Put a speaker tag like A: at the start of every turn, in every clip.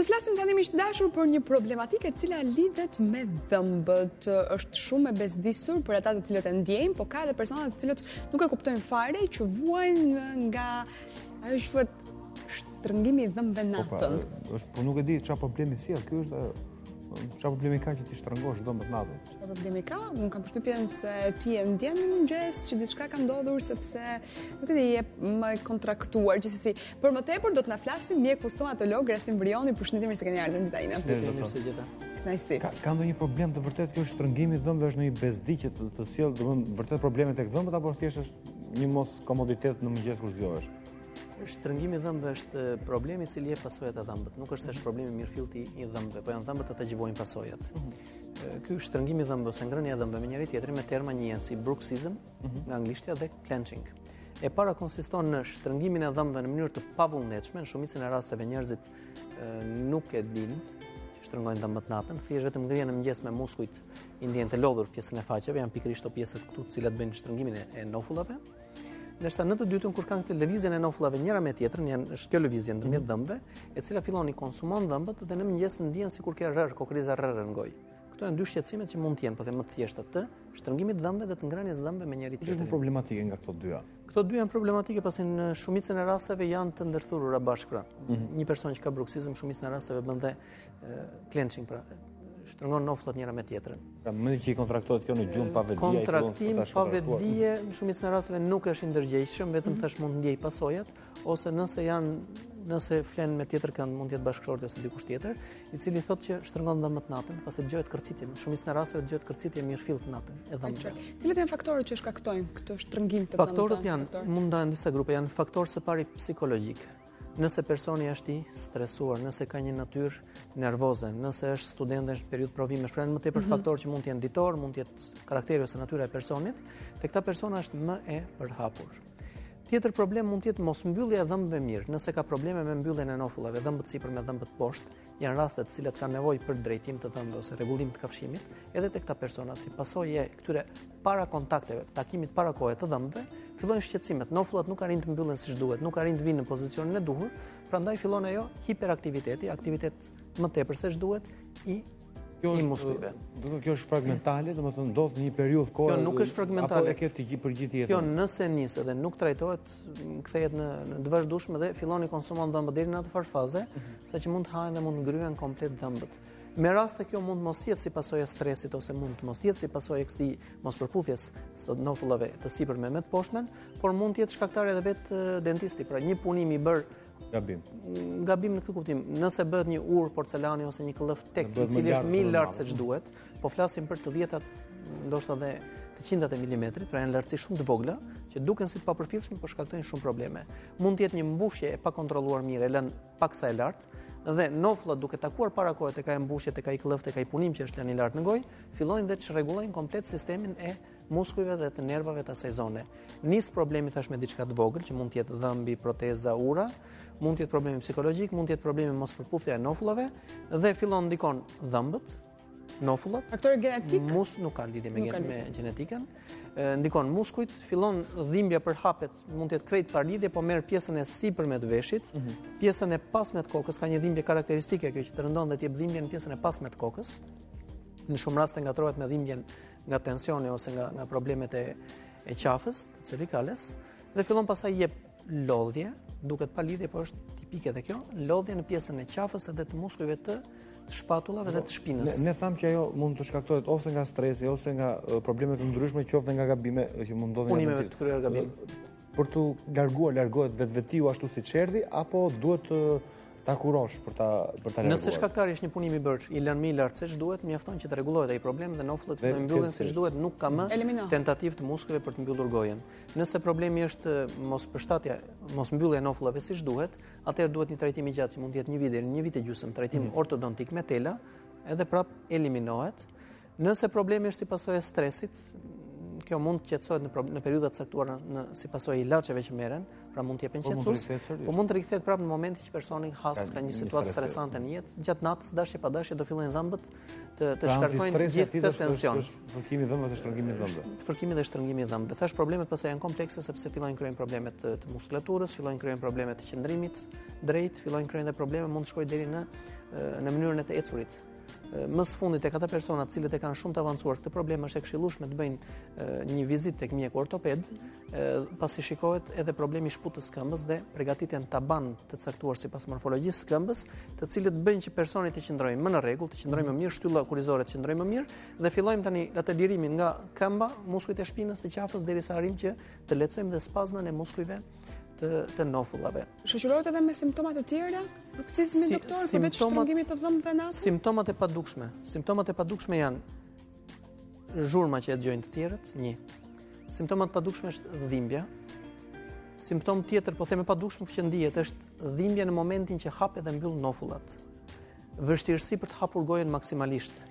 A: Do të flasim tani miq të dashur për një problematike e cila lidhet me dhëmbët. Është shumë e bezdisur për ata të cilët e ndjejnë, por ka edhe persona të cilët nuk e kuptojnë fare që vuajnë nga ajo që quhet shtrëngimi i dhëmbëve natën.
B: Po nuk e di çfarë problemi sjell. Ky është çfarë problemi ka që ti shtrëngosh dhëmbët natën?
A: Çfarë problemi ka? Unë kam përshtypjen se ti e ndjen në mëngjes që diçka ka ndodhur sepse nuk e di je më kontraktuar gjithsesi. Për më tepër do të na flasim mjeku stomatolog Rasim Vrioni, përshëndetje, mirë se keni ardhur në Ditajina. Kënaqësi.
B: Ka ndonjë problem të vërtet kjo shtrëngimi i dhëmbëve, është ndonjë bezdikje të sjell, domethënë vërtet probleme tek dhëmbët apo thjesht është një mos komoditet në mëngjes kur zgjohesh?
C: Shtrëngimi i dhëmbëve është problemi i cili jep pasojat e dhëmbët. Nuk është se është problemi mirëfillti i dhëmbëve, po janë dhëmbët ata që vojnë pasojat. Ky shtrëngimi i dhëmbëve ose ngrënia e dhëmbëve me njëri tjetrin me terma njihen si bruxism nga anglishtja dhe clenching. E para konsiston në shtrëngimin e dhëmbëve në mënyrë të pavullnetshme. Në shumicën e rasteve njerëzit nuk e dinë që shtrëngojnë dhëmbët natën, thjesht vetëm ngrihen në mëngjes me muskujt i ndjen të lodhur pjesën e faqeve, janë pikërisht ato pjesët këtu të cilat bëjnë shtrëngimin e nofullave. Ndërsa në të dytën kur kanë këtë lëvizjen e nofullave njëra me tjetrën, është kjo lëvizje ndërmjet dhëmbëve, e cila fillon i konsumon dhëmbët dhe në mëngjes ndihen sikur ke kokriza rrërë në gojë. Këto janë dy shqetësimet që mund të jenë, po them më të thjeshta, të shtrëngimit të dhëmbëve dhe të ngrënies dhëmbëve me njëri tjetrin.
B: Është problematike nga këto dyja.
C: Këto dy janë problematike pasi në shumicën e rasteve janë të ndërthurura bashkë pra. Një person që ka bruxizëm shumicën e rasteve bën dhe clenching pra. Shtrëngon nofullat njëra me tjetrën.
B: Pra më që i kontraktohet kjo në gjumë pa vetdije.
C: Kontraktim pa vetdije në shumicën e rasteve nuk është i ndërgjegjshëm, vetëm thash mund ndjej pasojat ose nëse flen me tjetër kënd mund të jetë bashkëshorti ose dikush tjetër, i cili thotë që shtrëngon dhëmbët natën, pasi dëgohet kërcitje. Në shumicën e rasteve dëgohet kërcitje mirëfillt natën e dhëmbëve.
A: Cilat janë faktorët që shkaktojnë këtë shtrëngim të dhëmbëve?
C: Faktorët janë mund ndahen disa grupe, janë faktorë së pari psikologjik. Nëse personi është i stresuar, nëse ka një natyrë nervoze, nëse është student dhe është në periudhë provimesh, pra më tepër faktorë që mund të jenë ditor, mund të jetë karakteri ose natyra e personit, te këta persona është më e përhapur. Tjetër problem mund të jetë mosmbyllja e dhëmbëve mirë. Nëse ka probleme me mbylljen e nofullave, dhëmbët sipër me dhëmbët poshtë, janë raste të cilat kanë nevojë për drejtim të dhëmbëve ose rregullim të kafshimit, edhe tek këta persona si pasojë e këtyre para kontakteve, takimit para kohë të dhëmbëve, fillojnë shqetësimet. Nofullat nuk arrin të mbyllen siç duhet, nuk arrin të vinë në pozicionin e duhur, prandaj fillon ajo hiperaktiviteti, aktivitet më tepër se ç'duhet i muskujve.
B: Kjo është fragmentale, domethënë ndodh në një periudhë kohë.
C: Kjo nuk është fragmentale.
B: Apo e ke për gjithë jetën.
C: Kjo nëse nis dhe nuk trajtohet, kthehet në të vazhdueshme dhe fillon i konsumon dhëmbët deri në atë farfaze, saqë mund të hahen dhe mund ngryen komplet dhëmbët. Me raste kjo mund mos jetë si pasojë e stresit ose mund të mos jetë si pasojë e këtij mospërputhjes së nofullave të sipërme me të poshtmen, por mund të jetë shkaktar edhe vetë dentisti, pra një punim i bër Gabim në këtë kuptim. Nëse bëhet një ur porcelani ose një këllëf tek, i cili është më lart se ç'duhet, po flasim për të 10-tat, ndoshta edhe të 100-tat e milimetrit, pra janë lartësi shumë të vogla, që duken si të papërfillshme, por shkaktojnë shumë probleme. Mund të jetë një mbushje e pakontrolluar mirë, e lënë paksa e lartë, dhe nofullat duke takuar para kohë tek ai mbushje, tek ai këllëf, tek ai punim që është lënë i lartë në gojë, fillojnë dhe çrregullojnë komplet sistemin e muskujve dhe të nervave të asaj zone. Nis problemi thash me diçka të vogël, që mund të jetë dhëmbi, proteza, ura, mund të jetë problemi psikologjik, mund të jetë problemi mospërputhja e nofullave dhe fillon ndikon dhëmbët, nofullat.
A: Faktor genetik?
C: Nuk ka lidhje me gjenetikën. Ndikon muskujt, fillon dhimbja për hapet, mund të jetë krejt pa lidhje, po merr pjesën e sipërme të veshit, pjesën e pasme të kokës, ka një dhimbje karakteristike kjo që të rëndon dhe të jep dhimbje në pjesën e pasme të kokës. Në shumë raste ngatrohet me dhimbjen nga tensioni ose nga problemet e qafës, të cervikales, dhe fillon pastaj jep lodhje, duket pa lidhje, por është tipike edhe kjo, lodhje në pjesën e qafës edhe të muskujve të shpatullave dhe të shpinës.
B: Ne thamë që ajo mund të shkaktohet ose nga stresi, ose nga probleme të ndryshme, qoftë nga gabime që mund ndodhin.
C: Punimeve të kryer gabim.
B: Për të largohet vetvetiu ashtu siç erdhi, apo duhet ta kurosh për ta larguar?
C: Nëse shkaktari është një punim i bërë, i lënë më i lartë se ç'duhet, mjafton që të rregullohet ai problem dhe nofullat fillojnë mbyllen siç duhet, nuk ka më tentativë të muskujve për të mbyllur gojen. Nëse problemi është mosmbyllja e nofullave siç duhet, atëherë duhet një trajtim i gjatë që mund të jetë një vit deri në një vit e gjysmë, trajtim ortodontik me tela, edhe prap eliminohet. Nëse problemi është si pasojë e stresit, kjo mund të qetësohet në periudha të caktuara si pasojë ilaçeve që merren, pra mund të jepen qetësues, po mund të rikthehet prapë në momentin që personi ka një situatë stresante në jetë, gjatë natës dashje pa dashje do fillojnë dhëmbët të shkarkojnë gjithë këtë tension.
B: Fërkimi i dhëmbëve dhe shtrëngimi i dhëmbëve.
C: Fërkimi dhe shtrëngimi i dhëmbëve. Thash problemet pastaj janë komplekse sepse fillojnë krijojnë probleme të muskulaturës, fillojnë krijojnë probleme të qëndrimit drejt, fillojnë krijojnë dhe probleme mund të shkojë deri në mënyrën e të ecurit. Më së fundit tek ata persona të cilët e kanë shumë të avancuar këtë problem është e këshillueshme të bëjnë një vizitë tek mjeku ortoped, pasi shikohet edhe problemi i shputës së këmbës dhe përgatitjen taban të caktuar sipas morfologjisë së këmbës, të cilët bëjnë që personi të qëndrojë më në rregull, të qëndrojë më mirë, shtylla kurizore të qëndrojë më mirë dhe fillojmë tani atë lirimin nga këmba, muskujt e shpinës të qafës derisa arrijmë që të lehtësojmë dhe spazmën e muskujve të nofullave.
A: Shoqërohet edhe me simptoma të tjera? Bruksizmi doktor, përveç shtrëngimit të dhëmbëve natës?
C: Simptomat e padukshme janë zhurma që e dëgjojnë të tjerët, 1. Simptomat e padukshme është dhimbja. Simptom tjetër, po them e padukshme që ndihet është dhimbja në momentin që hap dhe mbyll nofullat. Vështirësi për të hapur gojën maksimalisht.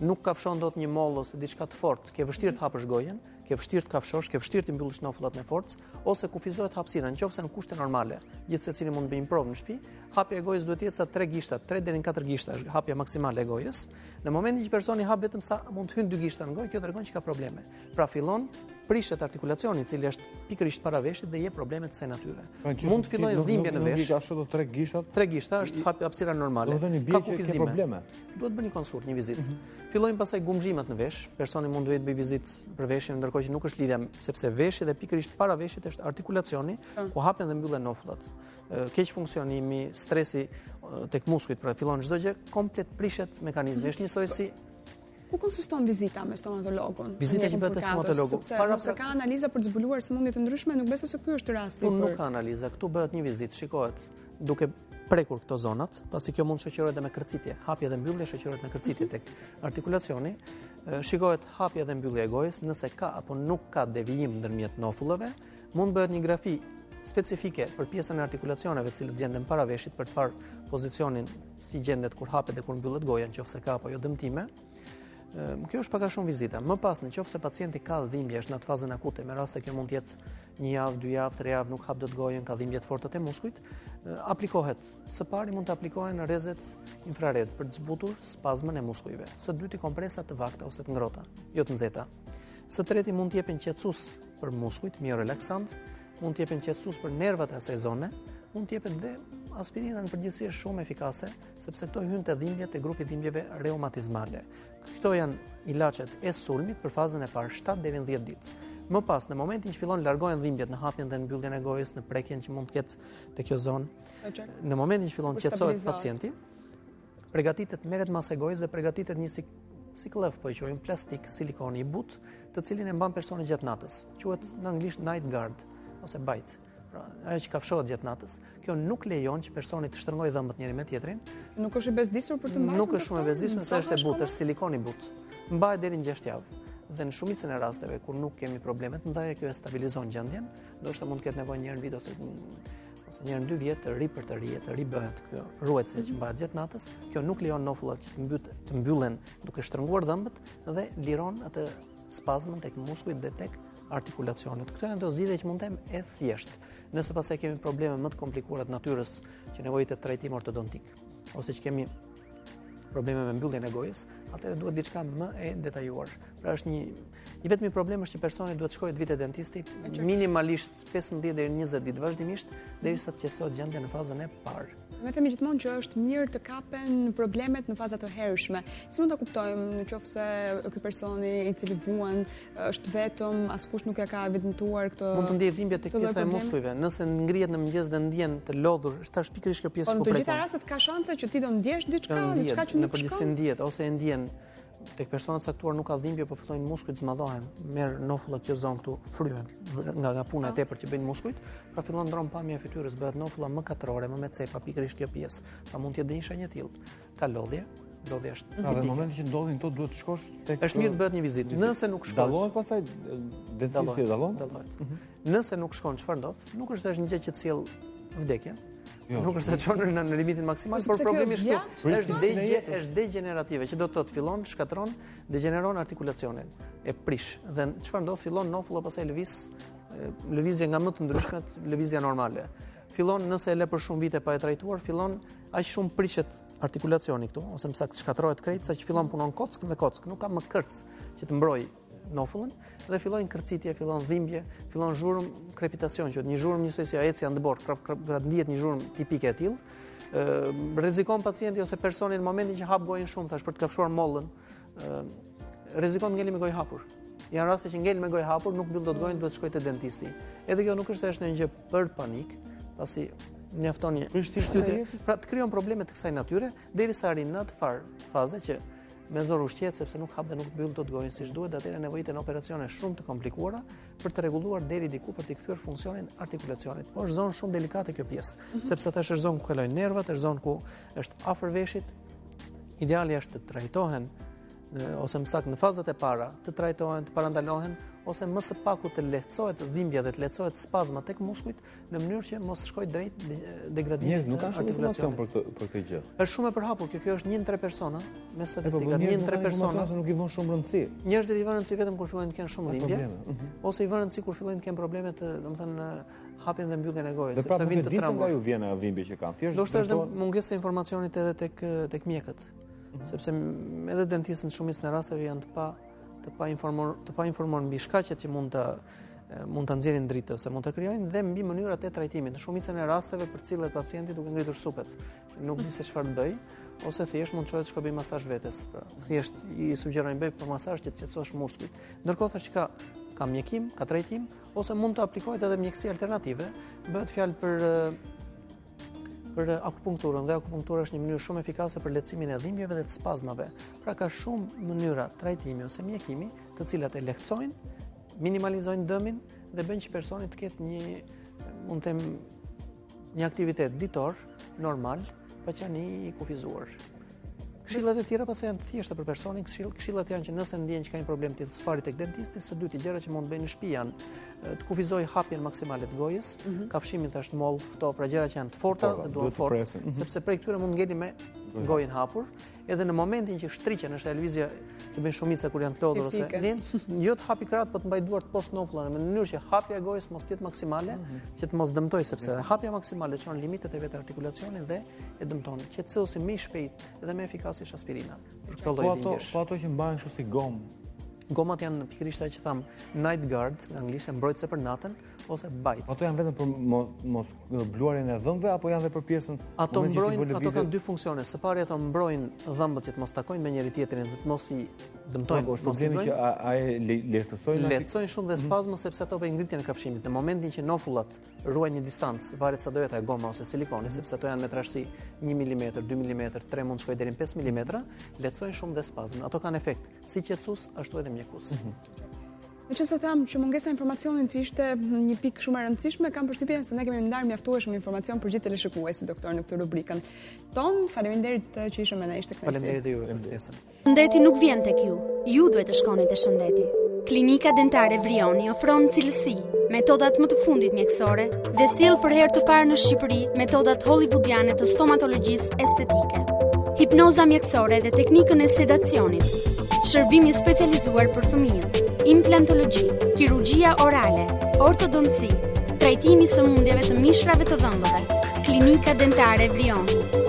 C: Nuk kafshon dot një mollë ose diçka të fortë, ke vështirë të hapësh gojën, ke vështirë të kafshosh, ke vështirë të mbyllësh nofullat me forcë, ose kufizohet hapësira, nëse në kushte normale, gjithë secili mund të bëjë një provë në shtëpi, hapja e gojës duhet të jetë sa 3 gishta, 3 deri në 4 gishta është hapja maksimale e gojës. Në momentin që personi hap vetëm sa mund të hyjnë 2 gishta në gojë, kjo tregon që ka probleme. Pra fillon prishet artikulacioni, i cili është pikërisht para veshit dhe jep probleme të kësaj natyre. Mund të fillojë dhimbje në vesh.
B: Nuk ka shoto 3 gishta.
C: 3 gishta është hapësira normale.
B: Ka kufizime.
C: Duhet bëni konsult, një vizitë. Fillojnë pastaj gumzhimet në vesh. Personi mund të bëjë vizitë për veshin, ndërkohë që nuk është lidhja, sepse veshi dhe pikërisht para veshit është artikulacioni ku hapen dhe mbyllen nofullat. Keq funksionimi, stresi tek muskujt, pra fillon çdo gjë komplet prishet mekanizmi. Është njësoj si
A: Ku konsiston vizita me stomatologun?
C: Vizita që bëhet te stomatologu.
A: Nëse ka analiza për të zbuluar sëmundje të ndryshme, nuk besoj se ky është rasti.
C: Nuk ka analiza, këtu bëhet një vizitë, shikohet duke prekur këto zonat, pasi kjo mund shoqërohet edhe me kërcitje. Hapja dhe mbyllja shoqërohet me kërcitje tek artikulacioni. Shikohet hapja dhe mbyllja e gojës, nëse ka apo nuk ka devijim ndërmjet nofullave, mund bëhet një grafi specifike për pjesën e artikulacioneve të cilët gjenden para veshit për të parë pozicionin si gjendet kur hapet dhe kur mbyllet goja, nëse ka apo jo dëmtime. Kjo është pak a shumë vizita. Më pas, nëse pacienti ka dhimbje, është në atë fazën akute, me raste kjo mund të jetë 1 javë, 2 javë, 3 javë, nuk hap dot gojën, ka dhimbje të forta te muskujt, aplikohet. Së pari mund të aplikohen rrezet infrared për të zbutur spazmën e muskujve. Së dyti kompresa të vakta ose të ngrohta, jo të nxehta. Së treti mund të jepen qetësues për muskujt, mjorelaksant, mund të jepen qetësues për nervat e asaj zone, mund të jepet dhe aspirina në përgjithësi është shumë efikase, sepse këto hyn te dhimbjet e grupit dhimbjeve reumatizmale. Këto janë ilaçet e sulmit për fazën e parë 7 deri në 10 ditë. Më pas, në momentin që fillon largohen dhimbjet në hapjen dhe në mbylljen e gojës, në prekjen që mund të ketë te kjo zonë, në momentin që fillon qetësohet pacienti, përgatitet merret masë e gojës dhe përgatitet një si klëf, po e quajmë plastik, silikoni i butë, të cilin e mban personi gjatë natës. Quhet në anglisht night guard ose bite. Ajo që kafshohet gjatë natës. Kjo nuk lejon që personi të shtrëngojë dhëmbët njëri me tjetrin.
A: Nuk është i bezdisur për të mbajtur?
C: Nuk është shumë i bezdisur, se është e butë, është silikon i butë. Mbahet deri në 6 javë. Dhe në shumicën e rasteve kur nuk kemi probleme të mëdha, kjo e stabilizon gjendjen. Ndoshta mund të ketë nevojë një herë në vit ose një herë në 2 vjet të ribëhet kjo ruajtëse që mbahet gjatë natës. Kjo nuk lejon nofullat që të mbyllen duke shtrënguar dhëmbët dhe liron atë spazmën tek muskujt dhe tek artikulacionet. Këto janë ato zgjidhje që mund të them e thjeshtë. Nëse pastaj kemi probleme më të komplikuara të natyrës që nevojitet trajtim ortodontik, ose që kemi probleme me mbylljen e gojës, atëherë duhet diçka më e detajuar. Pra është i vetmi problem është që personi duhet të shkojë të vitë dentisti minimalisht 15 deri në 20 ditë vazhdimisht derisa të qetësohet gjendja në fazën e parë.
A: Ne themi gjithmonë që është mirë të kapen problemet në faza të hershme. Si mund ta kuptojmë nëse ky personi i cili vuan është vetëm, askush nuk e ka evidentuar këtë?
C: Mund të ndjejë dhimbje tek pjesa e muskujve. Nëse ngrihet në mëngjes dhe ndjen të lodhur, është pikërisht kjo pjesë ku prekon.
A: Po në të gjitha rastet ka shanse që ti do ndjesh diçka që nuk shkon.
C: Në përgjithësi ndjet ose e ndjen tek persona të caktuar nuk ka dhimbje, po fillojnë muskujt zmadhohen, merr nofullat kjo zonë këtu fryhen nga puna e tepër që bëjnë muskujt, pra fillon ndron pamja e fytyrës, bëhet nofulla më katrore, më me cepa, pikërisht kjo pjesë. Pra mund të jetë një shenjë e tillë. Ka lodhja është tipike.
B: Në momentin që ndodhin këto duhet të shkosh tek.
C: Është mirë të bëhet një vizitë. Nëse nuk shkosh,
B: dallohet pastaj dentisti dallohet.
C: Nëse nuk shkon, çfarë ndodh? Nuk është se është një gjë që të sjell vdekjen, Nuk është se çon në limitin maksimal, por problemi është është degenerative, që do të thotë fillon, shkatron, degeneron artikulacionin, e prish. Dhe çfarë ndodh? Fillon nofulla, pastaj lëvizje nga më të ndryshmet, lëvizja normale. Fillon nëse e le për shumë vite pa e trajtuar, fillon aq shumë prishet artikulacioni këtu, ose më saktë shkatërrohet krejt, sa që fillon punon kock me kock, nuk ka më kërc që të mbrojë nofullën dhe fillojnë kërcitje, fillon dhimbje, fillon zhurmë, krepitacion, që një zhurmë njësoj si ecja në dëbor, ndihet një zhurmë tipike e tillë. Rrezikon pacienti ose personi në momentin që hap gojën shumë, thash për të kafshuar mollën, rrezikon ngeli me gojë hapur. Janë raste që ngel me gojë hapur, nuk mbyll dot gojën, duhet të shkojë te dentisti. Edhe kjo nuk është se është një gjë për panik, pasi mjafton një shtytje, pra të krijon probleme të kësaj natyre derisa arrin në atë fazë që me zor ushqet sepse nuk hap dhe nuk mbyll dot gojën siç duhet, atëherë nevojitet në operacione shumë të komplikuara për të rregulluar deri diku për të kthyer funksionin artikulacionit. Po është zonë shumë delikate kjo pjesë, sepse tash është zonë ku kalojnë nervat, është zonë ku është afër veshit. Ideali është të trajtohen ose më saktë në fazat e para të trajtohen, të parandalohen, ose më së paku të lehtësohet dhimbja dhe të lehtësohet spazma tek muskujt në mënyrë që mos shkojë drejt degradimit të artikulacionit.
B: Për këtë gjë.
C: Është shumë e përhapur, kjo është 1 në 3 persona, me statistikat 1 në 3 persona.
B: Nuk i vënë shumë rëndësi.
C: Njerëzit i vënë rëndësi vetëm kur fillojnë të kenë shumë dhimbje, ose i vënë rëndësi kur fillojnë të kenë probleme të, domethënë, hapjen dhe mbylljen e gojës,
B: sepse vjen të trembur. Nga ju vjen ajo dhimbje që kanë.
C: Do të është mungesa e informacionit edhe tek mjekët. Sepse edhe dentistët shumicën e rasteve janë të pa informuar mbi shkaqet që mund ta nxjerrin dritë ose mund ta krijojnë dhe mbi mënyrat e trajtimit. Në shumicën e rasteve për cilët pacienti duke ngritur supet, nuk di se çfarë të bëj, ose thjesht mund të çohet shkoj bëj masazh vetes. Thjesht i sugjerojnë bëj për masazh që të qetësosh muskujt. Ndërkohë thash që ka mjekim, ka trajtim, ose mund të aplikohet edhe mjekësi alternative. Bëhet fjalë për akupunkturën, dhe akupunktura është një mënyrë shumë efikase për lehtësimin e dhimbjeve dhe të spazmave. Pra ka shumë mënyra trajtimi ose mjekimi, të cilat e lehtësojnë, minimalizojnë dëmin dhe bëjnë që personi të ketë një aktivitet ditor normal, pa qenë i kufizuar. Këshillat e tjera pastaj janë të thjeshta për personin. Këshillat janë që nëse ndjen që ka një problem të spari tek dentisti, së dyti gjëra që mund të bëjnë në shtëpi janë të kufizoj hapjen maksimale të gojës, kafshimin thash moll, fto, pra gjëra që janë të forta dhe duan forcë, sepse prej këtyre mund ngeli me gojën hapur, edhe në momentin që shtriqen, është lëvizje që bën shumica kur janë të lodhur ose lind, jo të hapi krahët, por të mbaj duart poshtë nofullave në mënyrë që hapja e gojës mos jetë maksimale, që të mos dëmtojë, sepse hapja maksimale çon limitet e vetë artikulacionit dhe e dëmton. Qetësosi më i shpejt dhe më efikas është aspirina. Për këtë lloj dhimbjesh.
B: Po ato që mbahen kështu si gomë.
C: Gomat janë pikërisht ajo që tham night guard, në anglisht mbrojtëse për natën ose bite.
B: Ato janë vetëm për mos bluarjen e dhëmbëve apo janë edhe për pjesën?
C: Ato mbrojnë, ato kanë dy funksione. Së pari ato mbrojnë dhëmbët që të mos takojnë me njëri tjetrin dhe të mos i dëmtojnë.
B: Është problemi që ai
C: lehtësojnë shumë dhe spazmën sepse ato bëjnë ngritjen e kafshimit. Në momentin që nofullat ruajnë një distancë, varet sa do jetë ajo goma ose silikoni, sepse ato janë me trashësi 1 mm, 2 mm, 3 mund të shkojë deri në 5 mm, lehtësojnë shumë dhe spazmën. Ato kanë efekt si qetësues ashtu edhe mjekues.
A: Meqense tham që mungesa e informacionit ishte një pikë shumë e rëndësishme, kam përshtypjen se ne kemi ndarë mjaftueshëm informacion për gjithë teleshikuesit doktor në këtë rubrikën tonë. Faleminderit që ishëm me ne, ishte kënaqësi.
C: Faleminderit juve për ftesën.
D: Shëndeti nuk vjen tek ju. Ju duhet të shkoni te shëndeti. Klinika Dentare Vrioni ofron cilësi, metodat më të fundit mjekësore dhe sjell për herë të parë në Shqipëri metodat hollywoodiane të stomatologjisë estetike. Hipnoza mjekësore dhe teknikën e sedacionit. Shërbimi specializuar për fëmijët, implantologji, kirurgjia orale, ortodonci, trajtimi sëmundjeve të mishrave të dhëmbëve. Klinika Dentare Vrioni.